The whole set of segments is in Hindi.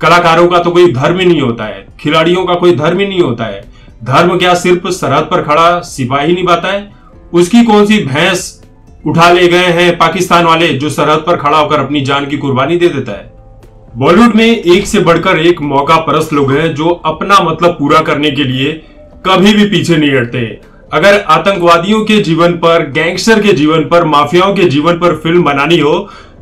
कलाकारों का तो कोई धर्म ही नहीं होता है, खिलाड़ियों का कोई धर्म ही नहीं होता है। धर्म क्या सिर्फ सरहद पर खड़ा सिपाही निभाता है? उसकी कौन सी भैंस उठा ले गए हैं पाकिस्तान वाले जो सरहद पर खड़ा होकर अपनी जान की कुर्बानी दे देता है। बॉलीवुड में एक से बढ़कर एक मौका परस्त लोग हैं जो अपना मतलब पूरा करने के लिए कभी भी पीछे नहीं हटते। अगर आतंकवादियों के जीवन पर, गैंगस्टर के जीवन पर, माफियाओं के जीवन पर फिल्म बनानी हो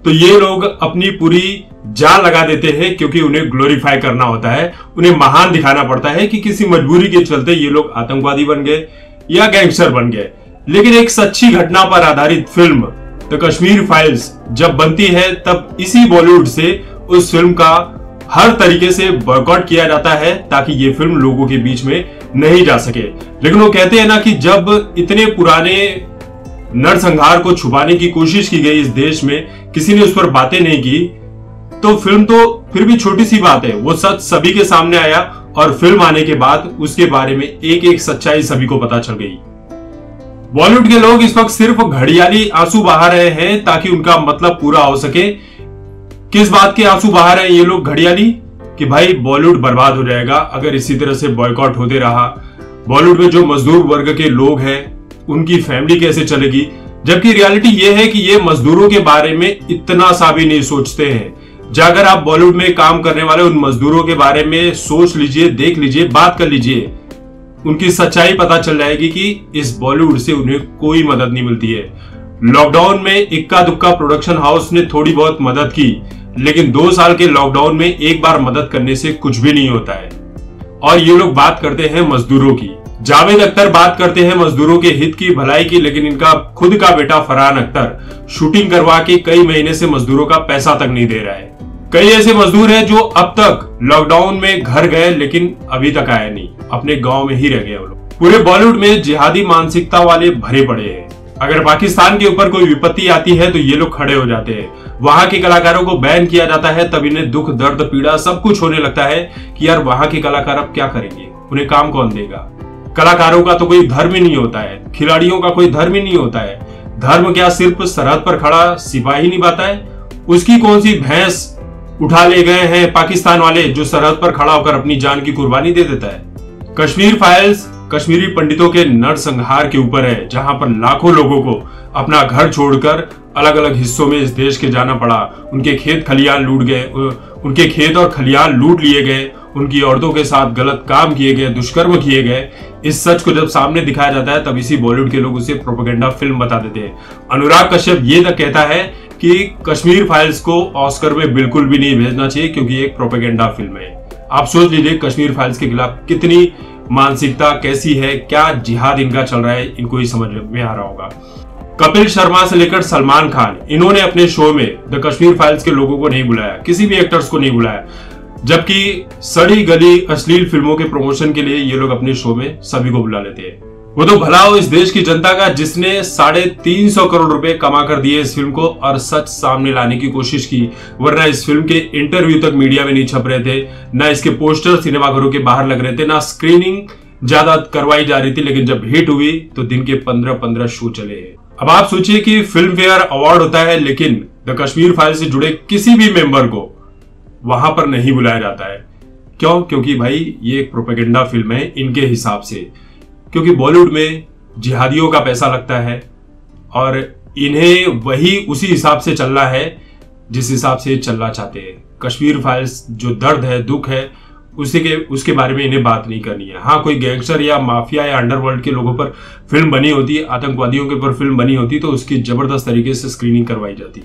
तो ये लोग अपनी पूरी जान लगा देते हैं, क्योंकि उन्हें ग्लोरीफाई करना होता है, उन्हें महान दिखाना पड़ता है कि किसी मजबूरी के चलते ये लोग आतंकवादी बन गए या गैंगस्टर बन गए। लेकिन एक सच्ची घटना पर आधारित फिल्म द कश्मीर फाइल्स जब बनती है तब इसी बॉलीवुड से उस फिल्म का हर तरीके से बॉयकॉट किया जाता है ताकि ये फिल्म लोगों के बीच में नहीं जा सके। लेकिन वो कहते हैं ना कि जब इतने पुराने नरसंहार को छुपाने की कोशिश की गई इस देश में, किसी ने उस पर बातें नहीं की, तो फिल्म तो फिर भी छोटी सी बात है, वो सच सभी के सामने आया और फिल्म आने के बाद उसके बारे में एक एक सच्चाई सभी को पता चल गई। बॉलीवुड के लोग इस वक्त सिर्फ घड़ियाली आंसू बहा रहे हैं ताकि उनका मतलब पूरा हो सके। किस बात के आंसू बहा रहे हैं ये लोग घड़ियाली? कि भाई बॉलीवुड बर्बाद हो जाएगा अगर इसी तरह से बॉयकॉट होते रहा। बॉलीवुड में जो मजदूर वर्ग के लोग हैं उनकी फैमिली कैसे चलेगी? जबकि रियलिटी ये है कि ये मजदूरों के बारे में इतना सा भी नहीं सोचते हैं। जाकर आप बॉलीवुड में काम करने वाले उन मजदूरों के बारे में सोच लीजिए, देख लीजिए, बात कर लीजिए, उनकी सच्चाई पता चल जाएगी कि इस बॉलीवुड से उन्हें कोई मदद नहीं मिलती है। लॉकडाउन में इक्का दुक्का प्रोडक्शन हाउस ने थोड़ी बहुत मदद की, लेकिन 2 साल के लॉकडाउन में एक बार मदद करने से कुछ भी नहीं होता है। और ये लोग बात करते हैं मजदूरों की, जावेद अख्तर बात करते हैं मजदूरों के हित की, भलाई की, लेकिन इनका खुद का बेटा फरहान अख्तर शूटिंग करवा के कई महीने से मजदूरों का पैसा तक नहीं दे रहा है। कई ऐसे मजदूर हैं जो अब तक लॉकडाउन में घर गए लेकिन अभी तक आए नहीं, अपने गांव में ही रह गए वो लोग। पूरे बॉलीवुड में जिहादी मानसिकता वाले भरे पड़े हैं। अगर पाकिस्तान के ऊपर कोई विपत्ति आती है तो ये लोग खड़े हो जाते हैं। वहां के कलाकारों को बैन किया जाता है तब इन्हें दुख, दर्द, पीड़ा सब कुछ होने लगता है कि यार वहां के कलाकार अब क्या करेंगे, उन्हें काम कौन देगा? कलाकारों का तो कोई धर्म ही नहीं होता है, खिलाड़ियों का कोई धर्म ही नहीं होता है। धर्म क्या सिर्फ सरहद पर खड़ा सिपाही निभाता है? उसकी कौन सी भैंस उठा ले गए हैं पाकिस्तान वाले जो सरहद पर खड़ा होकर अपनी जान की कुर्बानी दे देता है। कश्मीर फाइल्स कश्मीरी पंडितों के नरसंहार के ऊपर है, जहां पर लाखों लोगों को अपना घर छोड़कर अलग अलग हिस्सों में इस देश के जाना पड़ा। उनके खेत खलियान लूट गए, उनके खेत और खलियान लूट लिए गए, उनकी औरतों के साथ गलत काम किए गए, दुष्कर्म किए गए। इस सच को जब सामने दिखाया जाता है तब इसी बॉलीवुड के लोग उसे प्रोपेगेंडा फिल्म बता देते हैं। अनुराग कश्यप ये तक कहता है कि कश्मीर फाइल्स को ऑस्कर में बिल्कुल भी नहीं भेजना चाहिए क्योंकि एक प्रोपेगेंडा फिल्म है। आप सोच लीजिए कश्मीर फाइल्स के खिलाफ कितनी मानसिकता कैसी है, क्या जिहाद इनका चल रहा है, इनको ही समझ में आ रहा होगा। कपिल शर्मा से लेकर सलमान खान, इन्होंने अपने शो में द कश्मीर फाइल्स के लोगों को नहीं बुलाया, किसी भी एक्टर्स को नहीं बुलाया, जबकि सड़ी गली अश्लील फिल्मों के प्रमोशन के लिए ये लोग अपने शो में सभी को बुला लेते हैं। वो तो भला हो इस देश की जनता का जिसने 350 करोड़ रुपए कमा कर दिए इस फिल्म को और सच सामने लाने की कोशिश की, वरना इस फिल्म के इंटरव्यू तक मीडिया में नहीं छप रहे थे, ना इसके पोस्टर सिनेमाघरों के बाहर लग रहे थे, ना स्क्रीनिंग ज्यादा करवाई जा रही थी। लेकिन जब हिट हुई तो दिन के 15-15 शो चले। अब आप सोचिए कि फिल्म फेयर अवार्ड होता है लेकिन द कश्मीर फाइल से जुड़े किसी भी मेंबर को वहां पर नहीं बुलाया जाता है। क्यों? क्योंकि भाई ये एक प्रोपेगेंडा फिल्म है इनके हिसाब से, क्योंकि बॉलीवुड में जिहादियों का पैसा लगता है और इन्हें वही उसी हिसाब से चलना है जिस हिसाब से चलना चाहते हैं। कश्मीर फाइल्स जो दर्द है, दुख है, उसके बारे में इन्हें बात नहीं करनी है। हाँ, कोई गैंगस्टर या माफिया या अंडरवर्ल्ड के लोगों पर फिल्म बनी होती, आतंकवादियों के ऊपर फिल्म बनी होती तो उसकी जबरदस्त तरीके से स्क्रीनिंग करवाई जाती।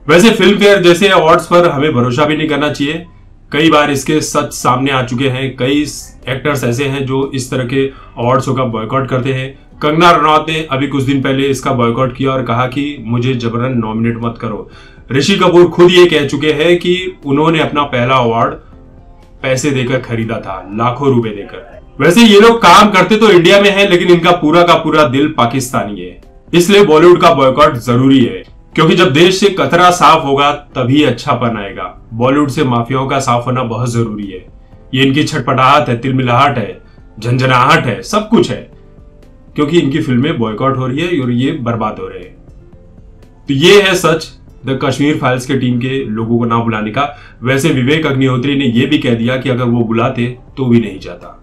वैसे फिल्म फेयर जैसे अवार्ड्स पर हमें भरोसा भी नहीं करना चाहिए। कई बार इसके सच सामने आ चुके हैं। कई एक्टर्स ऐसे हैं जो इस तरह के अवार्ड्सों का बॉयकॉट करते हैं। कंगना रनौत ने अभी कुछ दिन पहले इसका बॉयकॉट किया और कहा कि मुझे जबरन नॉमिनेट मत करो। ऋषि कपूर खुद ये कह चुके हैं कि उन्होंने अपना पहला अवार्ड पैसे देकर खरीदा था, लाखों रुपए देकर। वैसे ये लोग काम करते तो इंडिया में है लेकिन इनका पूरा का पूरा दिल पाकिस्तानी है, इसलिए बॉलीवुड का बॉयकॉट जरूरी है। क्योंकि जब देश से कचरा साफ होगा तभी अच्छापन आएगा। बॉलीवुड से माफियाओं का साफ होना बहुत जरूरी है। ये इनकी छटपटाहट है, तिलमिलाहट है, झंझनाहट है, सब कुछ है, क्योंकि इनकी फिल्में बॉयकॉट हो रही है और ये बर्बाद हो रहे हैं। तो ये है सच। द कश्मीर फाइल्स के टीम के लोगों को ना बुलाने का। वैसे विवेक अग्निहोत्री ने यह भी कह दिया कि अगर वो बुलाते तो भी नहीं जाता।